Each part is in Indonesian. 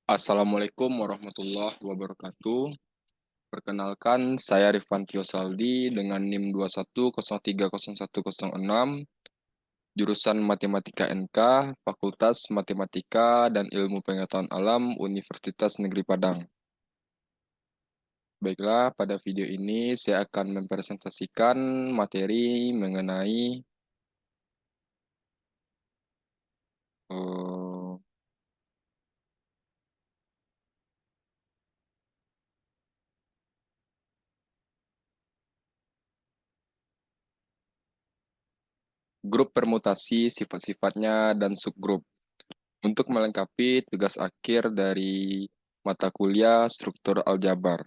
Assalamualaikum warahmatullahi wabarakatuh. Perkenalkan, saya Rifan Saldi dengan NIM 21030106, jurusan Matematika NK, Fakultas Matematika dan Ilmu Pengetahuan Alam, Universitas Negeri Padang. Baiklah, pada video ini saya akan mempresentasikan materi mengenai eh, grup permutasi, sifat-sifatnya, dan subgrup. Untuk melengkapi tugas akhir dari mata kuliah struktur aljabar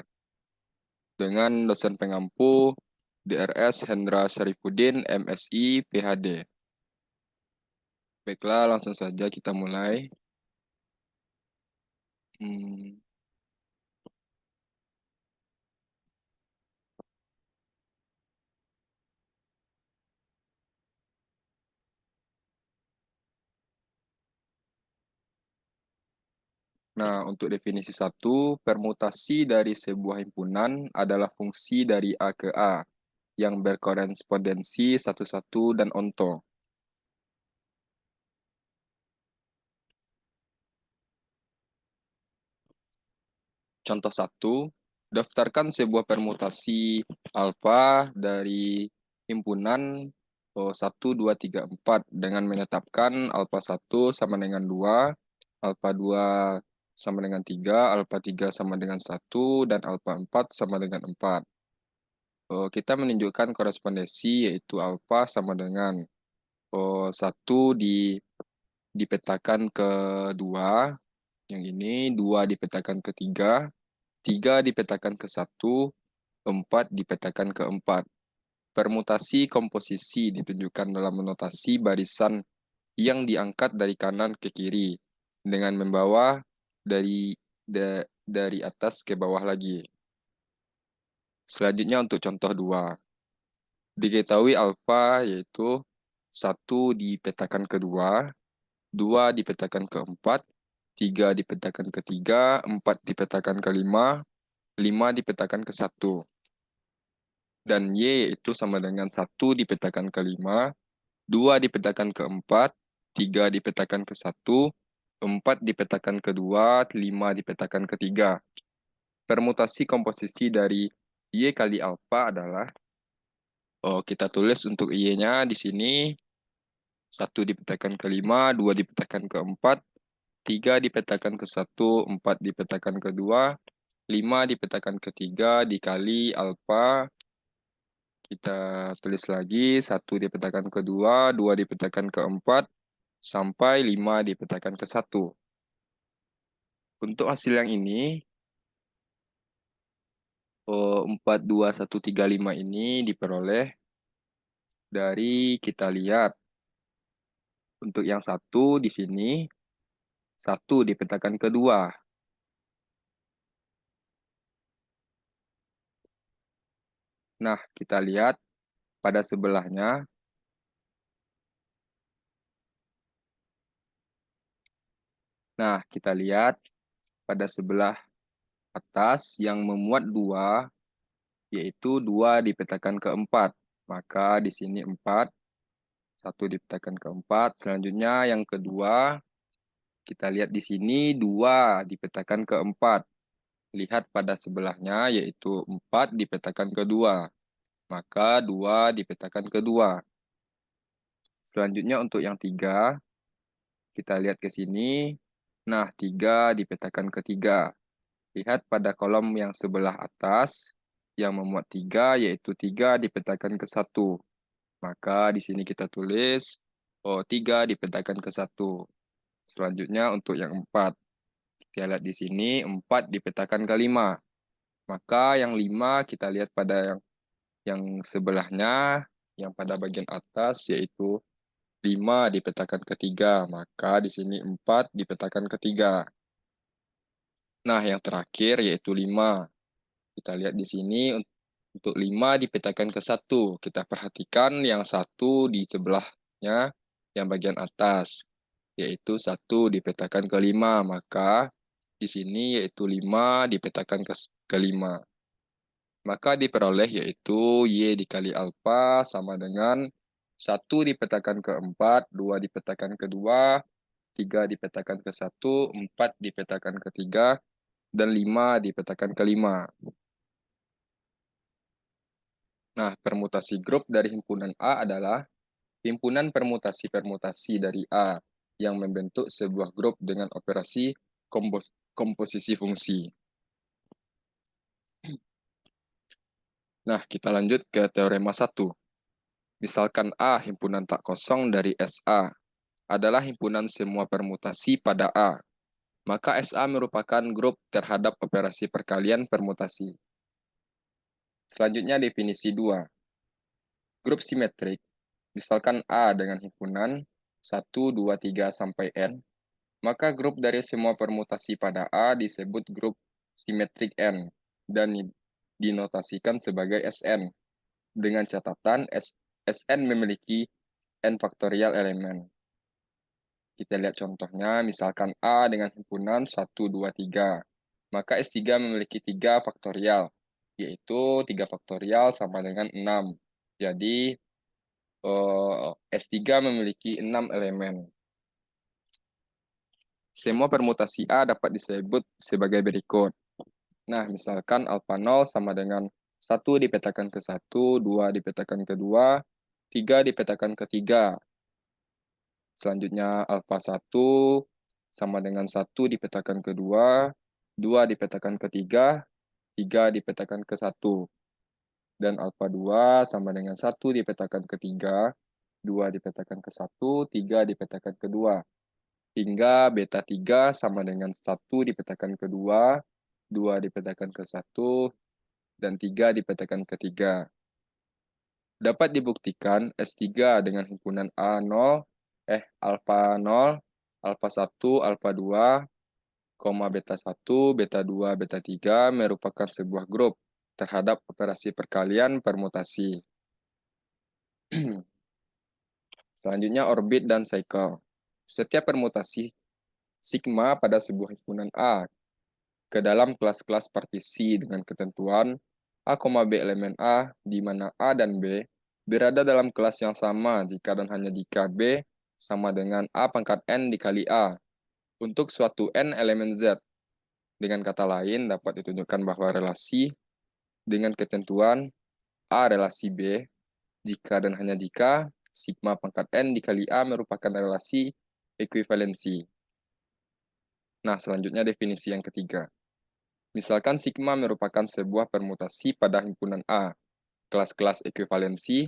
dengan dosen pengampu DRS Hendra Syarifuddin, MSI, PhD. Baiklah, langsung saja kita mulai. Hmm, Nah, untuk definisi satu, permutasi dari sebuah himpunan adalah fungsi dari A ke A yang berkorespondensi satu-satu dan onto. Contoh satu, daftarkan sebuah permutasi alfa dari himpunan 1, 2, 3, 4 dengan menetapkan alfa 1 sama dengan 2, alfa 2 sama dengan 3, alfa 3 sama dengan 1, dan alfa 4 sama dengan 4. Kita menunjukkan korespondensi yaitu alfa sama dengan 1 dipetakan ke 2, yang ini 2 dipetakan ke 3, 3 dipetakan ke 1, 4 dipetakan ke 4. Permutasi komposisi ditunjukkan dalam notasi barisan yang diangkat dari kanan ke kiri dengan membawa dari atas ke bawah lagi. Selanjutnya untuk contoh 2. Diketahui alfa yaitu 1 dipetakan ke 2, 2 dipetakan ke 4, 3 dipetakan ke 3, 4 dipetakan ke 5, 5 dipetakan ke 1. Dan Y yaitu sama dengan 1 dipetakan ke 5, 2 dipetakan ke 4, 3 dipetakan ke 1, 4 dipetakan ke 2, 5 dipetakan ke 3. Permutasi komposisi dari Y kali alfa adalah, kita tulis untuk Y-nya di sini, 1 dipetakan ke 5, 2 dipetakan ke 4, 3 dipetakan ke 1, 4 dipetakan ke 2, 5 dipetakan ke 3 dikali alfa. Kita tulis lagi, 1 dipetakan ke 2, 2 dipetakan ke 4, sampai 5 dipetakan ke 1. Untuk hasil yang ini, 42135 ini diperoleh dari kita lihat. Untuk yang satu di sini, 1 dipetakan ke 2. Nah, kita lihat pada sebelahnya. Nah, kita lihat pada sebelah atas yang memuat 2, yaitu 2 dipetakan ke 4. Maka di sini 4, 1 dipetakan ke 4. Selanjutnya yang kedua, kita lihat di sini 2 dipetakan ke 4. Lihat pada sebelahnya, yaitu 4 dipetakan ke 2. Maka 2 dipetakan ke 2. Selanjutnya untuk yang 3, kita lihat ke sini. Nah, 3 dipetakan ke 3. Lihat pada kolom yang sebelah atas yang memuat 3, yaitu 3 dipetakan ke 1. Maka di sini kita tulis 3 dipetakan ke 1. Selanjutnya untuk yang 4. Kita lihat di sini 4 dipetakan ke 5. Maka yang 5 kita lihat pada yang sebelahnya, yang pada bagian atas, yaitu 5 dipetakan ke 3. Maka di sini 4 dipetakan ke 3. Nah, yang terakhir yaitu 5. Kita lihat di sini untuk 5 dipetakan ke 1. Kita perhatikan yang 1 di sebelahnya, yang bagian atas, yaitu 1 dipetakan ke 5. Maka di sini yaitu 5 dipetakan ke 5. Maka diperoleh yaitu Y dikali alfa sama dengan 1 dipetakan ke 4, 2 dipetakan ke 2, 3 dipetakan ke 1, 4 dipetakan ke 3, dan 5 dipetakan ke 5. Nah, permutasi grup dari himpunan A adalah himpunan permutasi-permutasi dari A yang membentuk sebuah grup dengan operasi komposisi fungsi. Nah, kita lanjut ke teorema 1. Misalkan A himpunan tak kosong dari SA adalah himpunan semua permutasi pada A. Maka SA merupakan grup terhadap operasi perkalian permutasi. Selanjutnya definisi 2. Grup simetrik, misalkan A dengan himpunan 1, 2, 3, sampai N, maka grup dari semua permutasi pada A disebut grup simetrik N dan dinotasikan sebagai Sn dengan catatan Sn memiliki n faktorial elemen. Kita lihat contohnya, misalkan A dengan himpunan 1, 2, 3. Maka S3 memiliki 3 faktorial, yaitu 3 faktorial sama dengan 6. Jadi, S3 memiliki 6 elemen. Semua permutasi A dapat disebut sebagai berikut. Nah, misalkan alfa 0 sama dengan 1 dipetakan ke 1, 2 dipetakan ke 2, 3 dipetakan ke 3. Selanjutnya alfa 1 sama dengan 1 dipetakan ke 2, 2 dipetakan ke 3, 3 dipetakan ke 1. Dan alfa 2 sama dengan 1 dipetakan ke 3, 2 dipetakan ke 1, 3 dipetakan ke 2. Hingga beta 3 sama dengan 1 dipetakan ke 2, 2 dipetakan ke 1, dan 3 dipetakan ke 3. Dapat dibuktikan S3 dengan himpunan alfa 0, alfa 1, alfa 2, beta 1, beta 2, beta 3 merupakan sebuah grup terhadap operasi perkalian permutasi. Selanjutnya orbit dan cycle. Setiap permutasi sigma pada sebuah himpunan A ke dalam kelas-kelas partisi dengan ketentuan A, B elemen A, di mana A dan B berada dalam kelas yang sama jika dan hanya jika B sama dengan A pangkat N dikali A untuk suatu N elemen Z. Dengan kata lain, dapat ditunjukkan bahwa relasi dengan ketentuan A relasi B jika dan hanya jika sigma pangkat N dikali A merupakan relasi ekuivalensi. Nah, selanjutnya definisi yang ketiga. Misalkan sigma merupakan sebuah permutasi pada himpunan A, kelas-kelas ekuivalensi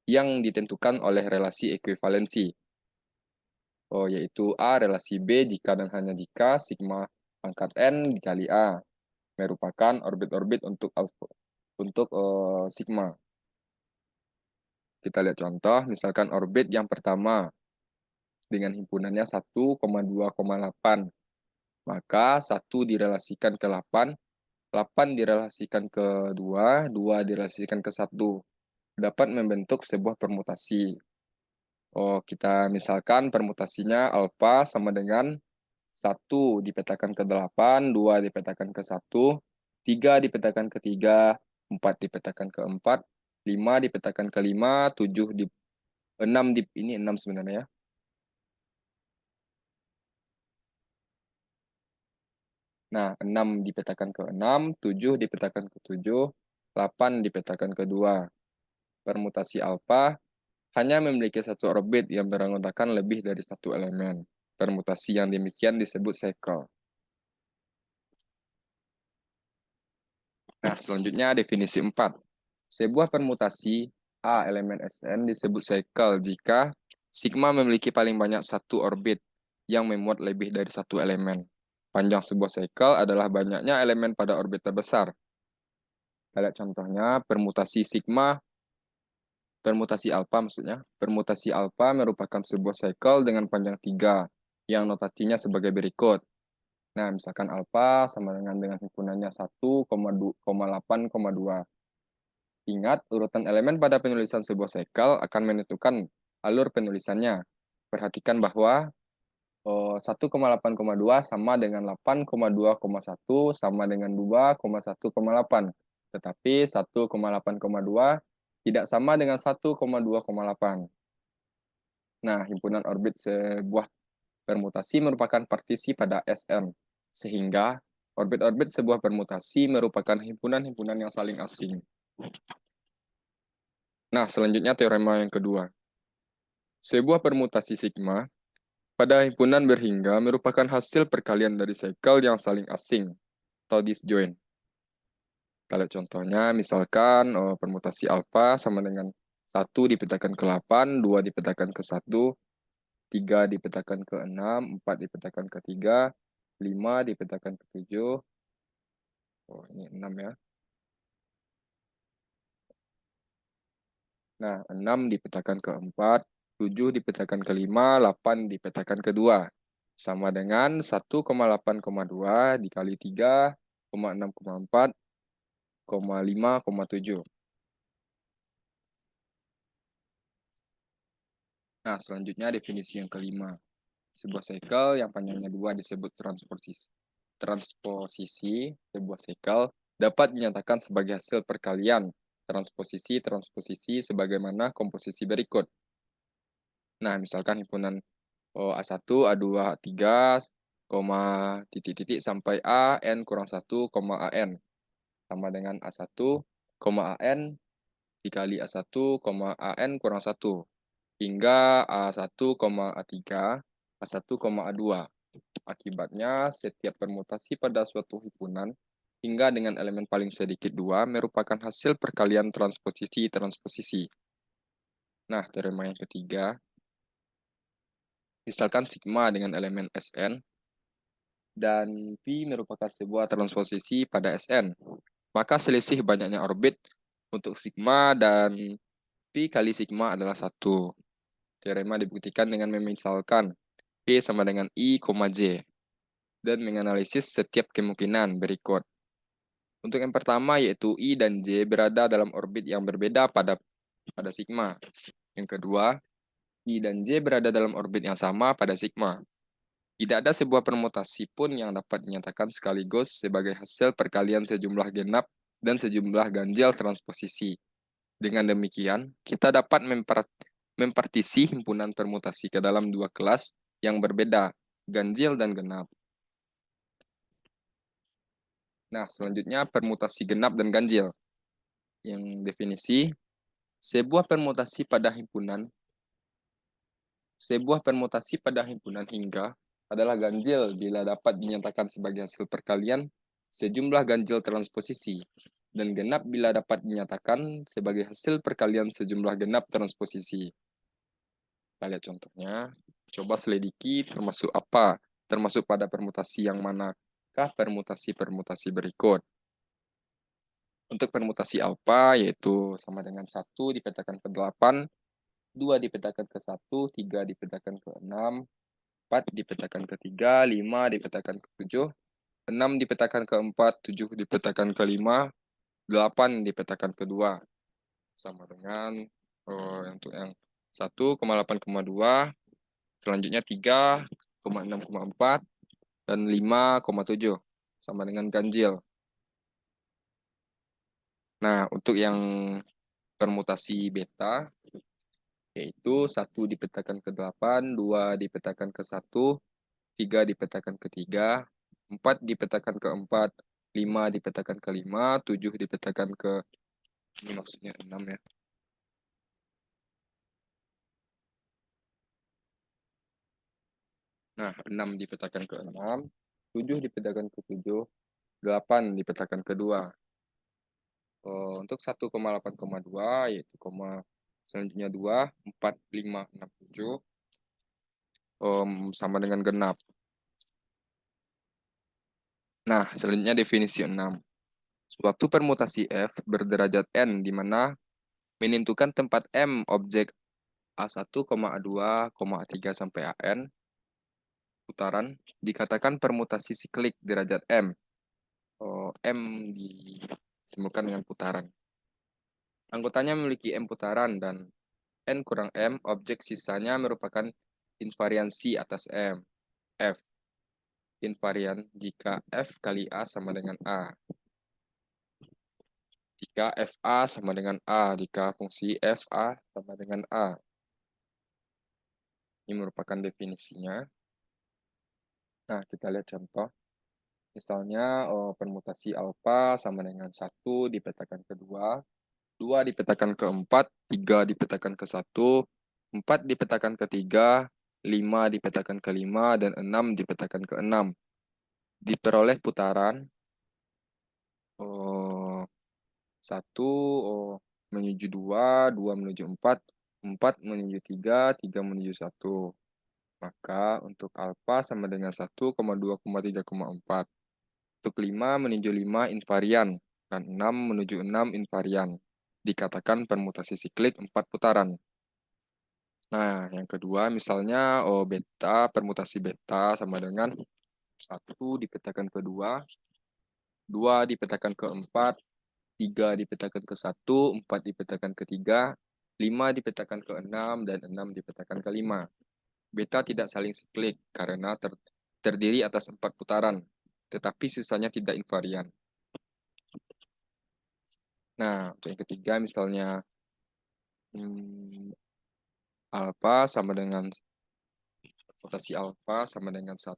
yang ditentukan oleh relasi ekuivalensi, yaitu A relasi B jika dan hanya jika sigma pangkat N dikali A merupakan orbit-orbit untuk sigma. Kita lihat contoh, misalkan orbit yang pertama dengan himpunannya 1,2,8. Maka 1 direlasikan ke 8, 8 direlasikan ke 2, 2 direlasikan ke 1. Dapat membentuk sebuah permutasi. Kita misalkan permutasinya alfa sama dengan 1 dipetakan ke 8, 2 dipetakan ke 1, 3 dipetakan ke 3, 4 dipetakan ke 4, 5 dipetakan ke 5, 7 di 6 ini 6 sebenarnya ya. Nah, 6 dipetakan ke 6, 7 dipetakan ke 7, 8 dipetakan ke 2. Permutasi alfa hanya memiliki satu orbit yang beranggotakan lebih dari satu elemen. Permutasi yang demikian disebut cycle. Nah, selanjutnya definisi 4. Sebuah permutasi A elemen Sn disebut cycle jika sigma memiliki paling banyak satu orbit yang memuat lebih dari satu elemen. Panjang sebuah cycle adalah banyaknya elemen pada orbit terbesar. Kita lihat contohnya, permutasi alfa maksudnya. Permutasi alfa merupakan sebuah cycle dengan panjang 3, yang notasinya sebagai berikut. Nah, misalkan alfa sama dengan himpunannya 1,8,2. Ingat, urutan elemen pada penulisan sebuah cycle akan menentukan alur penulisannya. Perhatikan bahwa 1,8,2 sama dengan 8,2,1 sama dengan 2,1,8. Tetapi 1,8,2 tidak sama dengan 1,2,8. Nah, himpunan orbit sebuah permutasi merupakan partisi pada Sn. Sehingga orbit-orbit sebuah permutasi merupakan himpunan-himpunan yang saling asing. Nah, selanjutnya teorema yang kedua. Sebuah permutasi sigma pada himpunan berhingga merupakan hasil perkalian dari cycle yang saling asing atau disjoint. Kalau contohnya, misalkan permutasi alfa sama dengan 1 dipetakan ke 8, 2 dipetakan ke 1, 3 dipetakan ke 6, 4 dipetakan ke 3, 5 dipetakan ke 7, oh ini 6 ya. Nah, 6 dipetakan ke 4, 7 dipetakan ke 5, 8 dipetakan ke 2. Sama dengan 1,8,2 dikali 3, 6,4, 5,7. Nah, selanjutnya definisi yang kelima. Sebuah cycle yang panjangnya 2 disebut transposisi. Transposisi sebuah cycle dapat dinyatakan sebagai hasil perkalian transposisi sebagaimana komposisi berikut. Nah, misalkan himpunan A1, A2, A3, titik-titik sampai A, N kurang 1, AN. Sama dengan A1, AN dikali A1, AN kurang 1. Hingga A1, A3, A1, A2. Akibatnya, setiap permutasi pada suatu himpunan hingga dengan elemen paling sedikit 2 merupakan hasil perkalian transposisi. Nah, teorema yang ketiga, misalkan sigma dengan elemen Sn dan P merupakan sebuah transposisi pada Sn. Maka selisih banyaknya orbit untuk sigma dan P kali sigma adalah 1. Teorema dibuktikan dengan memisalkan P sama dengan I, J dan menganalisis setiap kemungkinan berikut. Untuk yang pertama yaitu I dan J berada dalam orbit yang berbeda pada sigma. Yang kedua, I dan J berada dalam orbit yang sama pada sigma. Tidak ada sebuah permutasi pun yang dapat dinyatakan sekaligus sebagai hasil perkalian sejumlah genap dan sejumlah ganjil transposisi. Dengan demikian, kita dapat mempartisi himpunan permutasi ke dalam dua kelas yang berbeda, ganjil dan genap. Nah, selanjutnya permutasi genap dan ganjil. Yang definisi, sebuah permutasi pada himpunan hingga adalah ganjil bila dapat dinyatakan sebagai hasil perkalian sejumlah ganjil transposisi dan genap bila dapat dinyatakan sebagai hasil perkalian sejumlah genap transposisi. Kita lihat contohnya. Coba selidiki termasuk apa? Termasuk pada permutasi yang manakah permutasi-permutasi berikut? Untuk permutasi alfa yaitu sama dengan 1 dipetakan ke 8, 2 dipetakan ke 1, 3 dipetakan ke 6, 4 dipetakan ke 3, 5 dipetakan ke 7, 6 dipetakan ke 4, 7 dipetakan ke 5, 8 dipetakan ke 2. Sama dengan untuk yang 1,8,2, selanjutnya 3,6,4, dan 5,7. Sama dengan ganjil. Nah, untuk yang permutasi beta, yaitu 1 dipetakan ke 8, 2 dipetakan ke 1, 3 dipetakan ke 3, 4 dipetakan ke 4, 5 dipetakan ke 5, 7 dipetakan ke, ini maksudnya 6 ya. Nah, 6 dipetakan ke 6, 7 dipetakan ke 7, 8 dipetakan ke 2. Untuk 1,8,2 yaitu selanjutnya 2, 4, 5, 6, 7 sama dengan genap. Nah, selanjutnya definisi 6. Suatu permutasi F berderajat N di mana menentukan tempat M objek A1, A2, A3 sampai AN putaran dikatakan permutasi siklik derajat M. M disebutkan dengan putaran. Anggotanya memiliki M putaran dan N kurang M objek sisanya merupakan invariansi atas M. F. Invarian jika F kali A sama dengan A. Jika FA sama dengan A, jika fungsi FA sama dengan A. Ini merupakan definisinya. Nah, kita lihat contoh. Misalnya, permutasi alfa sama dengan 1 dipetakan ke 2, 2 dipetakan ke 4, 3 dipetakan ke 1, 4 dipetakan ke 3, 5 dipetakan ke 5, dan 6 dipetakan ke 6. Diperoleh putaran 1 menuju 2, 2 menuju 4, 4 menuju 3, 3 menuju 1. Maka untuk alfa sama dengan 1,2,3,4. Untuk 5 menuju 5 invarian, dan 6 menuju 6 invarian. Dikatakan permutasi siklik 4 putaran. Nah, yang kedua misalnya beta, permutasi beta sama dengan 1 dipetakan ke 2, 2 dipetakan ke 4, 3 dipetakan ke 1, 4 dipetakan ke 3, 5 dipetakan ke 6, dan 6 dipetakan ke 5. Beta tidak saling siklik karena terdiri atas 4 putaran, tetapi sisanya tidak invarian. Nah, untuk yang ketiga misalnya alfa sama dengan rotasi alfa sama dengan 1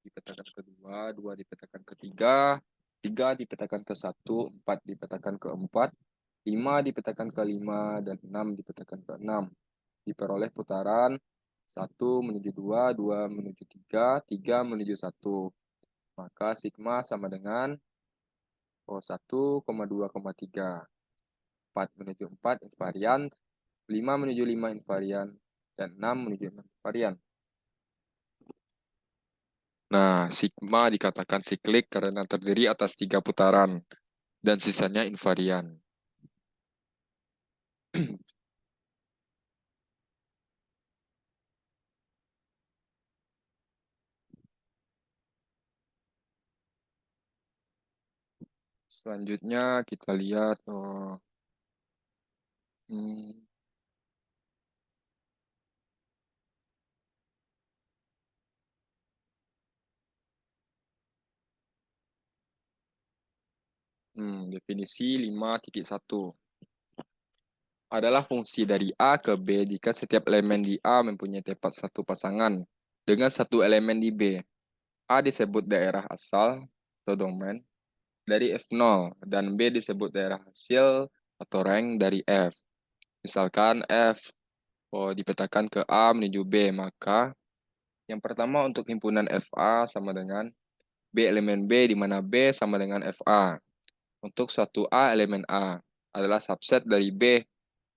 dipetakan ke 2, 2 dipetakan ke 3, 3 dipetakan ke 1, 4 dipetakan ke 4, 5 dipetakan ke 5, dan 6 dipetakan ke 6. Diperoleh putaran 1 menuju 2, 2 menuju 3, 3 menuju 1. Maka sigma sama dengan 1,2,3. 4 menuju 4 invarian, 5 menuju 5 invarian, dan 6 menuju 6 invarian. Nah, sigma dikatakan siklik karena terdiri atas 3 putaran, dan sisanya invarian. Selanjutnya kita lihat definisi 5.1 adalah fungsi dari A ke B jika setiap elemen di A mempunyai tepat satu pasangan dengan satu elemen di B. A disebut daerah asal atau domain dari F0 dan B disebut daerah hasil atau rank dari F. Misalkan F dipetakan ke A menuju B, maka yang pertama untuk himpunan FA sama dengan B elemen B di mana B sama dengan FA. Untuk suatu A elemen A adalah subset dari B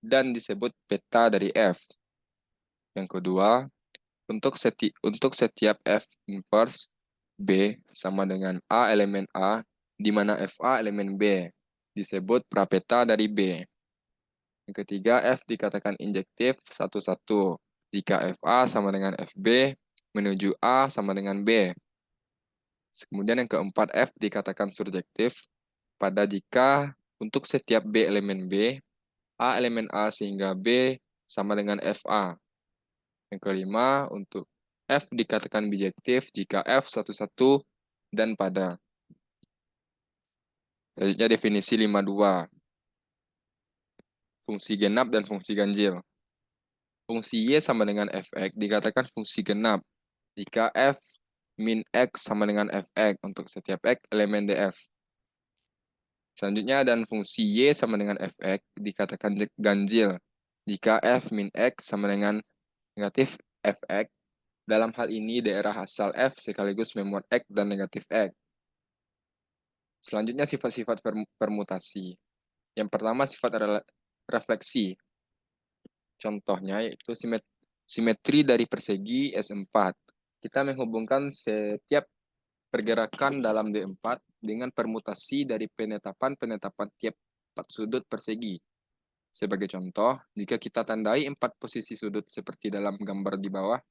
dan disebut peta dari F. Yang kedua, untuk setiap F inverse B sama dengan A elemen A, di mana FA elemen B, disebut prapeta dari B. Yang ketiga, F dikatakan injektif satu-satu, jika FA sama dengan FB, menuju A sama dengan B. Kemudian yang keempat, F dikatakan surjektif pada jika untuk setiap B elemen B, A elemen A sehingga B sama dengan FA. Yang kelima, untuk F dikatakan bijektif jika F satu-satu dan pada. Selanjutnya definisi 52. Fungsi genap dan fungsi ganjil. Fungsi Y sama dengan Fx dikatakan fungsi genap jika F min X sama dengan Fx untuk setiap X elemen DF. Selanjutnya dan fungsi Y sama dengan Fx dikatakan ganjil jika F min X sama dengan negatif Fx. Dalam hal ini daerah asal F sekaligus memuat X dan negatif X. Selanjutnya sifat-sifat permutasi. Yang pertama sifat refleksi. Contohnya yaitu simetri dari persegi S4. Kita menghubungkan setiap pergerakan dalam D4 dengan permutasi dari penetapan-penetapan tiap 4 sudut persegi. Sebagai contoh, jika kita tandai 4 posisi sudut seperti dalam gambar di bawah,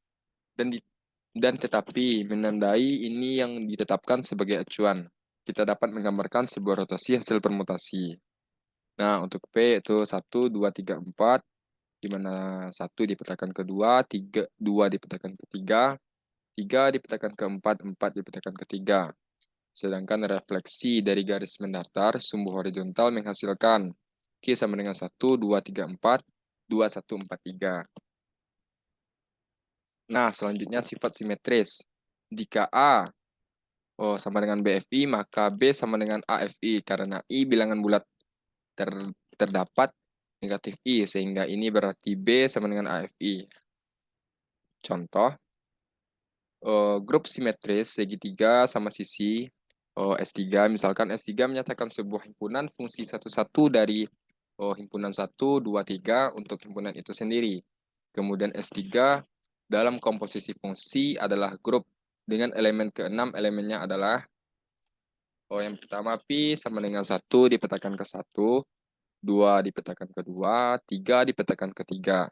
dan tetapi menandai ini yang ditetapkan sebagai acuan, kita dapat menggambarkan sebuah rotasi hasil permutasi. Nah, untuk P itu 1, 2, 3, 4, di mana 1 dipetakan ke 2, 2 dipetakan ke 3, 3 dipetakan ke 4, 4 dipetakan ke 3. Sedangkan refleksi dari garis mendatar sumbu horizontal menghasilkan Q sama dengan 1, 2, 3, 4, 2, 1, 4, 3. Nah, selanjutnya sifat simetris. Jika A sama dengan BFI, maka B sama dengan AFI, karena I bilangan bulat terdapat negatif I, sehingga ini berarti B sama dengan AFI. Contoh, grup simetris segitiga sama sisi S3, misalkan S3 menyatakan sebuah himpunan fungsi satu-satu dari himpunan 1, 2, 3 untuk himpunan itu sendiri. Kemudian S3 dalam komposisi fungsi adalah grup dengan elemen ke-6, elemennya adalah yang pertama pi sama dengan 1 dipetakan ke 1, 2 dipetakan ke 2, 3 dipetakan ke 3.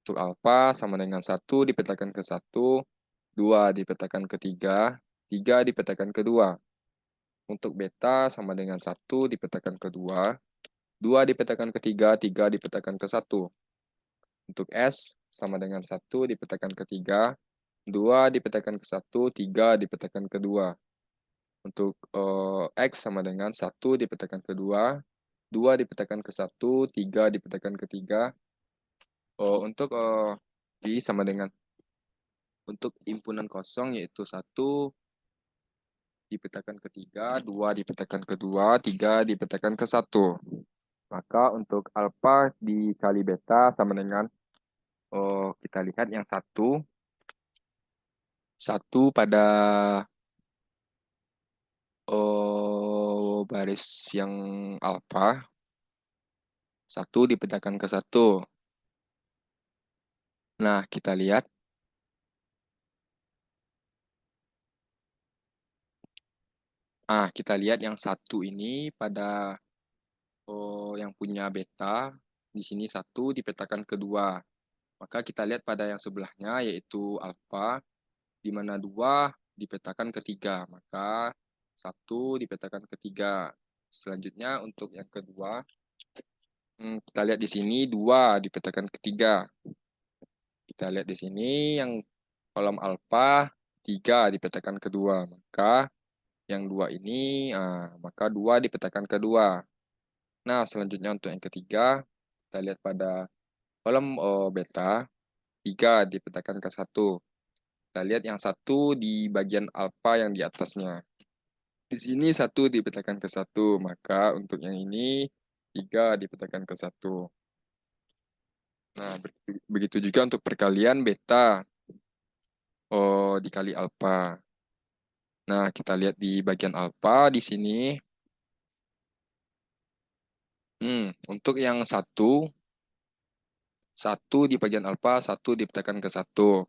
Untuk alfa sama dengan 1 dipetakan ke 1, 2 dipetakan ke 3, 3 dipetakan ke 2. Untuk beta sama dengan 1 dipetakan ke 2, 2 dipetakan ke 3, 3 dipetakan ke 1. Untuk S sama dengan 1 dipetakan ke 3, 2 dipetakan ke 1, 3 dipetakan ke 2. Untuk X sama dengan 1 dipetakan ke 2, 2 dipetakan ke 1, 3 dipetakan ke 3. Untuk Y sama dengan untuk himpunan kosong yaitu 1 dipetakan ke 3, 2 dipetakan ke 2, 3 dipetakan ke 1. Maka untuk alfa dikali beta sama dengan kita lihat yang satu pada baris yang alfa, 1 dipetakan ke 1. Nah, kita lihat. Kita lihat yang 1 ini pada yang punya beta, di sini 1 dipetakan ke 2. Maka kita lihat pada yang sebelahnya yaitu alfa, di mana 2 dipetakan ke 3. Maka 1 dipetakan ke 3. Selanjutnya untuk yang kedua, kita lihat di sini 2 dipetakan ke 3. Kita lihat di sini yang kolom alfa 3 dipetakan ke 2. Maka yang 2 ini, maka 2 dipetakan ke 2. Nah, selanjutnya untuk yang ketiga, kita lihat pada kolom beta, 3 dipetakan ke 1. Kita lihat yang 1 di bagian alfa yang di atasnya. Di sini 1 dipetakan ke 1, maka untuk yang ini 3 dipetakan ke 1. Nah, begitu juga untuk perkalian beta dikali alfa. Nah, kita lihat di bagian alfa di sini. Untuk yang 1 di bagian alfa, 1 dipetakan ke 1.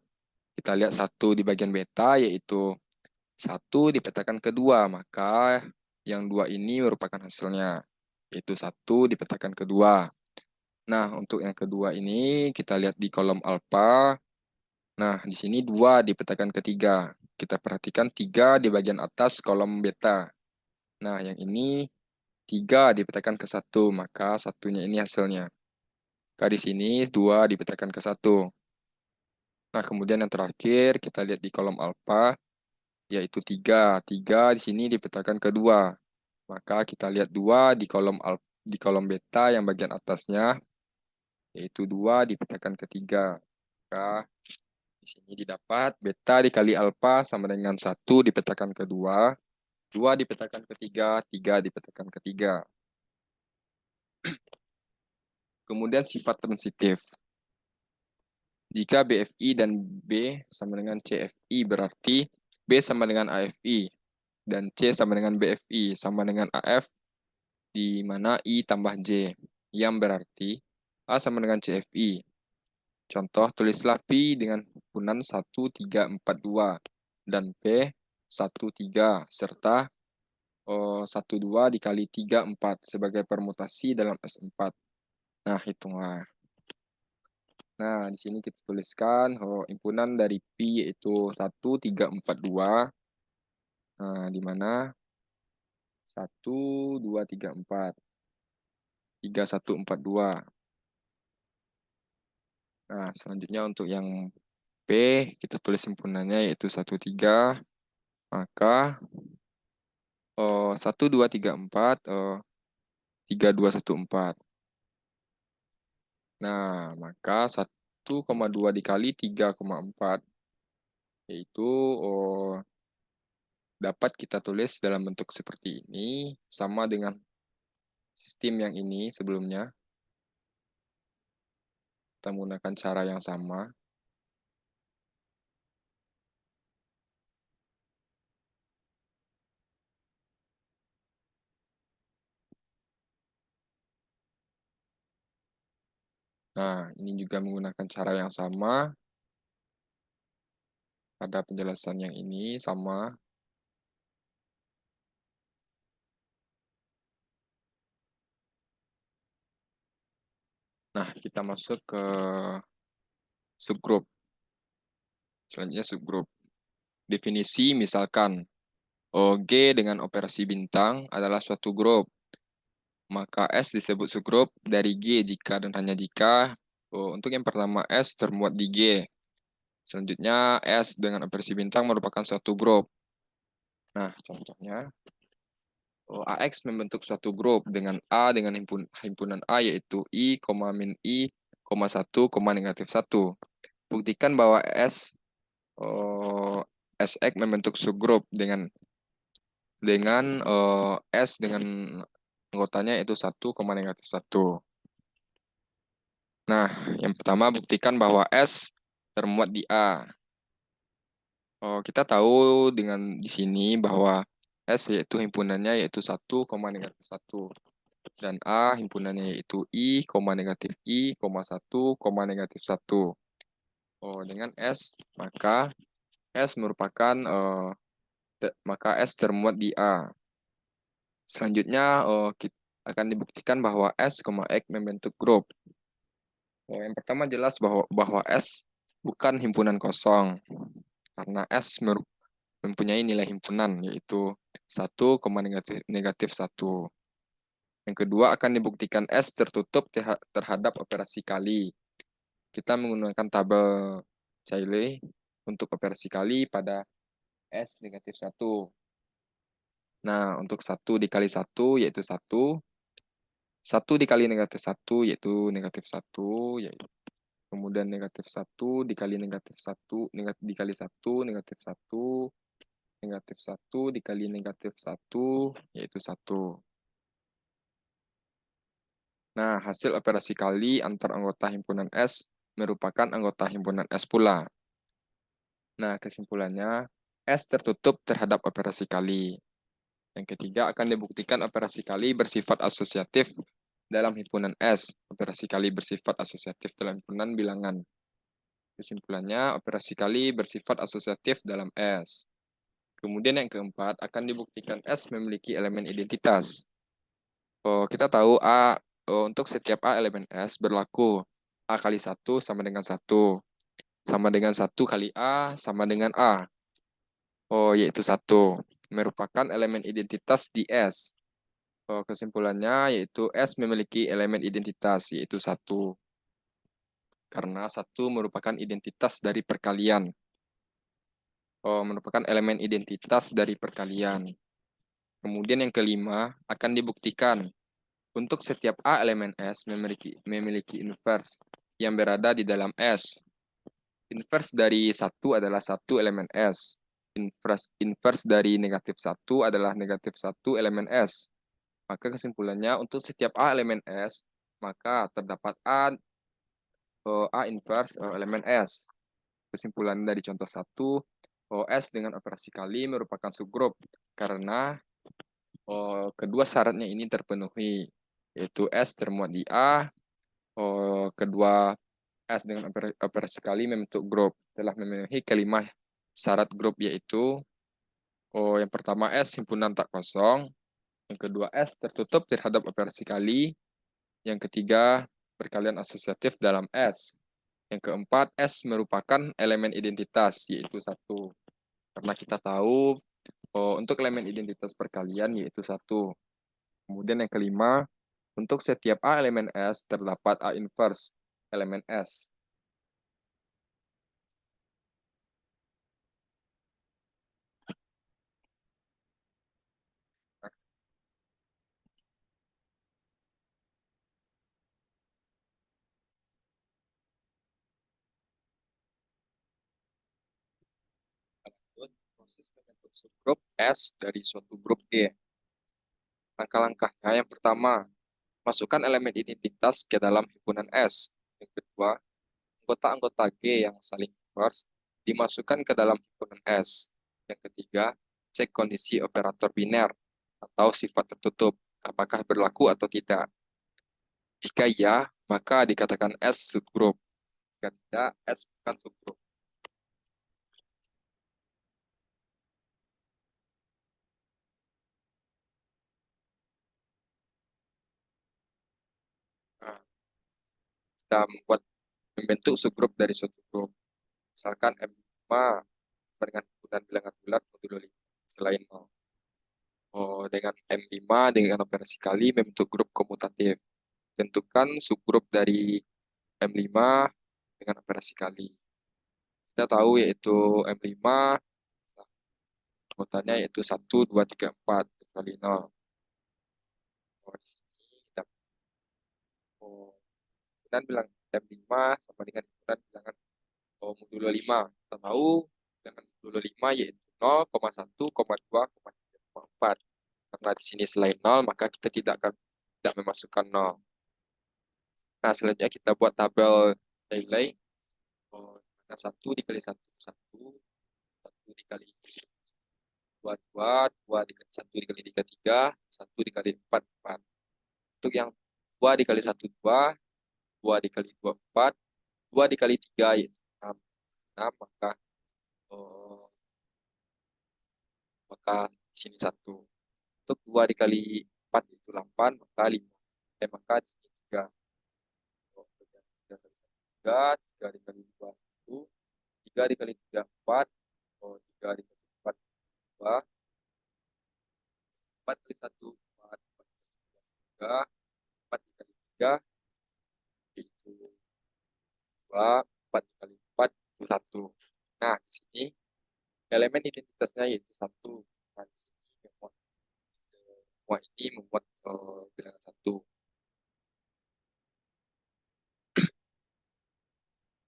Kita lihat 1 di bagian beta, yaitu 1 dipetakan ke 2. Maka yang 2 ini merupakan hasilnya, yaitu 1 dipetakan ke 2. Nah, untuk yang kedua ini, kita lihat di kolom alfa. Nah, di sini 2 dipetakan ke 3. Kita perhatikan 3 di bagian atas kolom beta. Nah, yang ini 3 dipetakan ke 1. Maka satunya ini hasilnya. Maka di sini 2 dipetakan ke 1. Nah, kemudian yang terakhir kita lihat di kolom alfa, yaitu 3. 3 di sini dipetakan ke 2. Maka kita lihat 2 di kolom beta yang bagian atasnya, yaitu 2 dipetakan ke 3. Maka di sini didapat beta dikali alfa sama dengan 1 dipetakan ke 2, 2 dipetakan ke 3, 3 dipetakan ke 3. Kemudian sifat transitif. Jika BFI dan B sama dengan CFI, berarti B sama dengan AFI dan C sama dengan BFI sama dengan AF, di mana I tambah J, yang berarti A sama dengan CFI. Contoh, tulislah Pi dengan himpunan 1, 3, 4, 2 dan P 1, 3 serta 1, 2 dikali 3, 4 sebagai permutasi dalam S4. Nah, hitunglah. Nah, di sini kita tuliskan himpunan dari Pi yaitu 1, 3, 4, 2. Nah, di mana 1, 2, 3, 4. 3, 1, 4, 2. Nah, selanjutnya untuk yang P, kita tulis himpunannya yaitu 1, 3, maka 1, 2, 3, 4, 3, 2, 1, 4. Nah, maka 1,2 dikali 3,4 yaitu dapat kita tulis dalam bentuk seperti ini, sama dengan sistem yang ini sebelumnya. Kita menggunakan cara yang sama. Nah, ini juga menggunakan cara yang sama. Pada penjelasan yang ini sama. Nah, kita masuk ke subgroup. Selanjutnya subgroup. Definisi misalkan G dengan operasi bintang adalah suatu grup. Maka S disebut subgrup dari G jika dan hanya jika untuk yang pertama S termuat di G. Selanjutnya S dengan operasi bintang merupakan suatu grup. Nah, contohnya AX membentuk suatu grup dengan A dengan himpunan A yaitu I, min I, 1, negatif 1. Buktikan bahwa SX membentuk subgrup dengan S dengan anggotanya yaitu 1, negatif 1. Nah, yang pertama buktikan bahwa S termuat di A. Kita tahu dengan di sini bahwa S yaitu himpunannya yaitu 1, negatif 1. Dan A himpunannya yaitu I, negatif I, 1, negatif 1. Dengan S, maka S merupakan maka S termuat di A. Selanjutnya kita akan dibuktikan bahwa S, X membentuk grup. Yang pertama jelas bahwa S bukan himpunan kosong karena S mempunyai nilai himpunan yaitu 1, negatif 1. Yang kedua akan dibuktikan S tertutup terhadap operasi kali. Kita menggunakan tabel Cayley untuk operasi kali pada S negatif 1. Nah, untuk 1 dikali 1 yaitu 1. 1 dikali negatif 1 yaitu negatif 1. Kemudian negatif 1 dikali negatif 1, dikali 1, negatif 1. Negatif 1 dikali negatif 1 yaitu 1. Nah, hasil operasi kali antar anggota himpunan S merupakan anggota himpunan S pula. Nah, kesimpulannya, S tertutup terhadap operasi kali. Yang ketiga, akan dibuktikan operasi kali bersifat asosiatif dalam himpunan S. Operasi kali bersifat asosiatif dalam himpunan bilangan. Kesimpulannya, operasi kali bersifat asosiatif dalam S. Kemudian yang keempat, akan dibuktikan S memiliki elemen identitas. Kita tahu untuk setiap A elemen S berlaku A kali 1 sama dengan 1. Sama dengan 1 kali A sama dengan A. Yaitu 1. Merupakan elemen identitas di S. Kesimpulannya yaitu S memiliki elemen identitas yaitu 1. Karena 1 merupakan identitas dari perkalian. Merupakan elemen identitas dari perkalian. Kemudian yang kelima akan dibuktikan untuk setiap A elemen S memiliki inverse yang berada di dalam S. Inverse dari 1 adalah 1 elemen S. Inverse dari negatif 1 adalah negatif 1 elemen S. Maka kesimpulannya untuk setiap A elemen S, maka terdapat A inverse elemen S. Kesimpulan dari contoh 1, S dengan operasi kali merupakan subgrup karena kedua syaratnya ini terpenuhi, yaitu S termuat di A, kedua S dengan operasi kali membentuk grup. Telah memenuhi kelima syarat grup yaitu yang pertama S himpunan tak kosong, yang kedua S tertutup terhadap operasi kali, yang ketiga perkalian asosiatif dalam S, yang keempat S merupakan elemen identitas yaitu 1. Karena kita tahu untuk elemen identitas perkalian yaitu 1. Kemudian yang kelima, untuk setiap A elemen S terdapat A inverse elemen S. Proses membentuk subgrup S dari suatu grup G. Langkah-langkahnya yang pertama, masukkan elemen identitas ke dalam himpunan S. Yang kedua, anggota-anggota G yang saling inverse dimasukkan ke dalam himpunan S. Yang ketiga, cek kondisi operator biner atau sifat tertutup, apakah berlaku atau tidak. Jika iya, maka dikatakan S subgroup. Jika tidak, S bukan subgroup. Nah, kita membentuk subgrup dari suatu grup. Misalkan M5 dengan himpunan bilangan bulat modulo 5 selain 0. Dengan M5 dengan operasi kali membentuk grup komutatif. Tentukan subgrup dari M5 dengan operasi kali. Kita tahu yaitu M5, anggotanya yaitu 1, 2, 3, 4, kecuali 0. Di sini kita himpunan bilang M5 sama dengan himpunan bilangan modulo 5. Kita tahu bilangan modulo 5 yaitu 0, 1, 2, 3, 4. Karena di sini selain 0, maka kita tidak memasukkan 0. Nah, selanjutnya kita buat tabel nilai. Nah, 1 dikali 1, 1. 1 dikali 2, 2. 2 dikali 1 dikali 3, 3. 1 dikali 4, 4. Untuk yang 2 dikali 1, 2. 2 dikali 2, 4. 2 dikali 3, yaitu 6. 6, maka di sini 1. Untuk 2 dikali 4 itu 8, maka 5. Maka di sini 3. 3 kali 1, 3. 3 dikali 2, 1. 3 dikali 3, 4. 3 dikali 4, 2. 4 kali 1, 4. 4 kali 3, 4 dikali 3, itu 2. 4 dikali 4, itu 1. Nah, di sini elemen identitasnya yaitu 1. Nah, di sini semua ini membuat bilangan 1.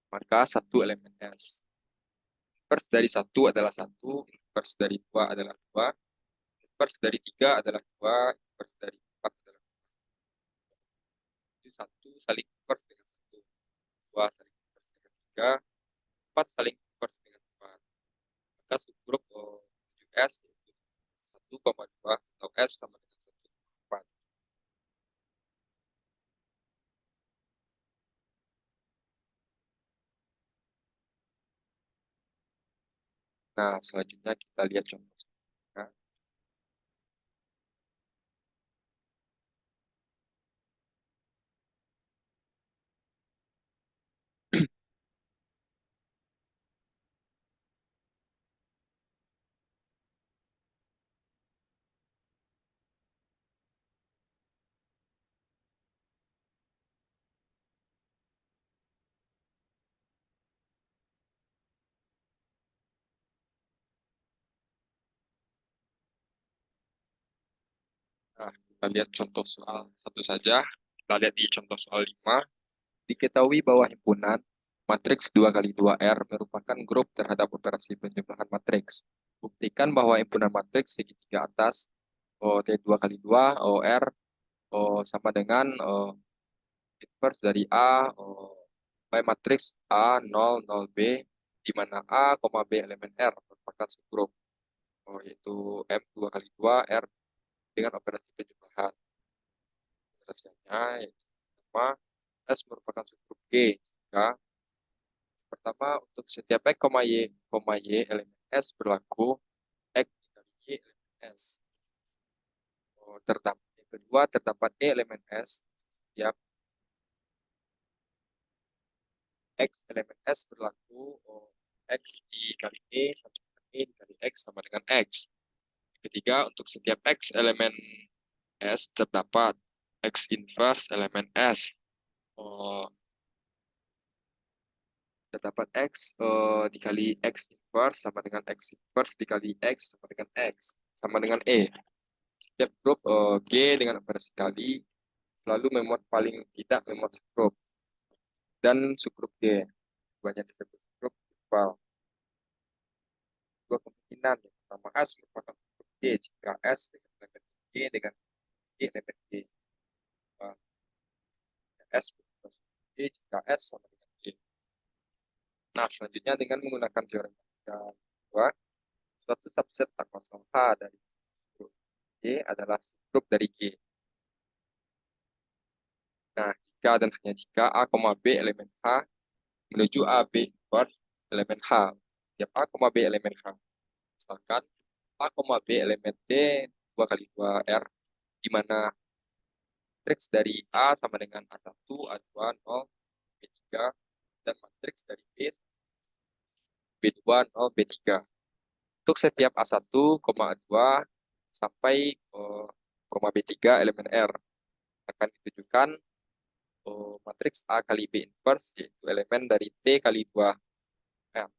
Maka 1 elemen S. Inverse dari 1 adalah 1, inverse dari 2 adalah 2, inverse dari 3 adalah 2, inverse dari 4 adalah 2. Itu 1 saling inverse dengan 1, 2 saling inverse dengan 3, 4 saling inverse dengan 4. Maka subgrup 7S yaitu 1,2 atau S sama dengan 1,4. Nah, selanjutnya kita lihat contoh. Nah, kita lihat contoh soal satu saja. Kita lihat di contoh soal 5. Diketahui bahwa himpunan matriks 2 kali 2R merupakan grup terhadap operasi penjumlahan matriks. Buktikan bahwa himpunan matriks segitiga atas T2 kali 2 OR sama dengan inverse dari A by matriks A 0, 0B, di mana A, B elemen R merupakan subgrup, yaitu M2 kali 2 R dengan operasi penjumlahan. Operasinya yaitu pertama, S merupakan subgrup G jika pertama untuk setiap X, Y elemen S berlaku X dikali Y elemen S. Yang kedua, terdapat E elemen S setiap X elemen S berlaku X dikali E sama dengan E dikali X sama dengan X. Ketiga, untuk setiap X elemen S terdapat X inverse elemen S. Terdapat X dikali X inverse sama dengan X inverse dikali X sama dengan X sama dengan E. Setiap grup G dengan operasi kali selalu memuat paling tidak memuat subgrup dan subgrup G. Banyak disebut subgrup equal. dua kemungkinan. Yang pertama, S merupakan subgrup G jika S dengan elemen G dengan G elemen G. S merupakan subgrup G jika S sama dengan G. Nah, selanjutnya dengan menggunakan teorem kedua, suatu subset tak kosong H dari subgrup G adalah subgrup dari G. Nah, jika dan hanya jika A, B elemen H menuju A, B inverse elemen H. Setiap A, B elemen H. Misalkan A, B elemen T 2 kali 2 R, di mana matriks dari A sama dengan A1, A2, 0, B3, dan matriks dari B2, 0, B3. Untuk setiap A1, A2, sampai B3 elemen R akan ditujukan matriks A kali B inverse, yaitu elemen dari T kali 2 R.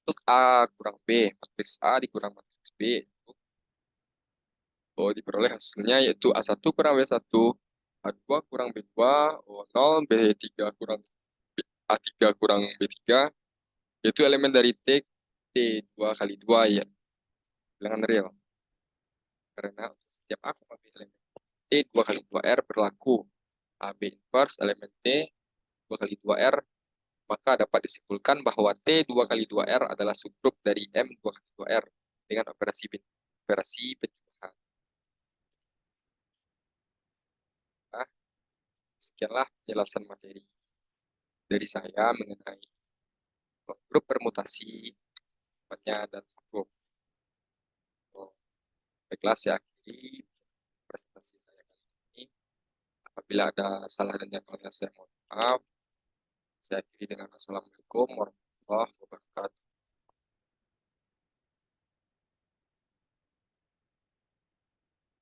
Untuk A kurang B, matriks A dikurang matriks B, diperoleh hasilnya yaitu A1 kurang B1, A2 kurang B2, 0, B3 kurang A3 kurang B3, yaitu elemen dari T 2 kali 2 ya, bilangan real. Karena untuk setiap A, B elemen T 2 kali 2R berlaku AB inverse elemen T 2 kali 2R, maka dapat disimpulkan bahwa T 2 kali 2R adalah subgrup dari M 2 kali 2R dengan operasi penjumlahan. Nah, sekianlah penjelasan materi dari saya mengenai grup permutasi dan subgrup. Baiklah, saya akhiri presentasi saya kali ini. Apabila ada salah dan jangkauannya, saya mohon maaf. Saya akhiri dengan Assalamualaikum warahmatullahi wabarakatuh.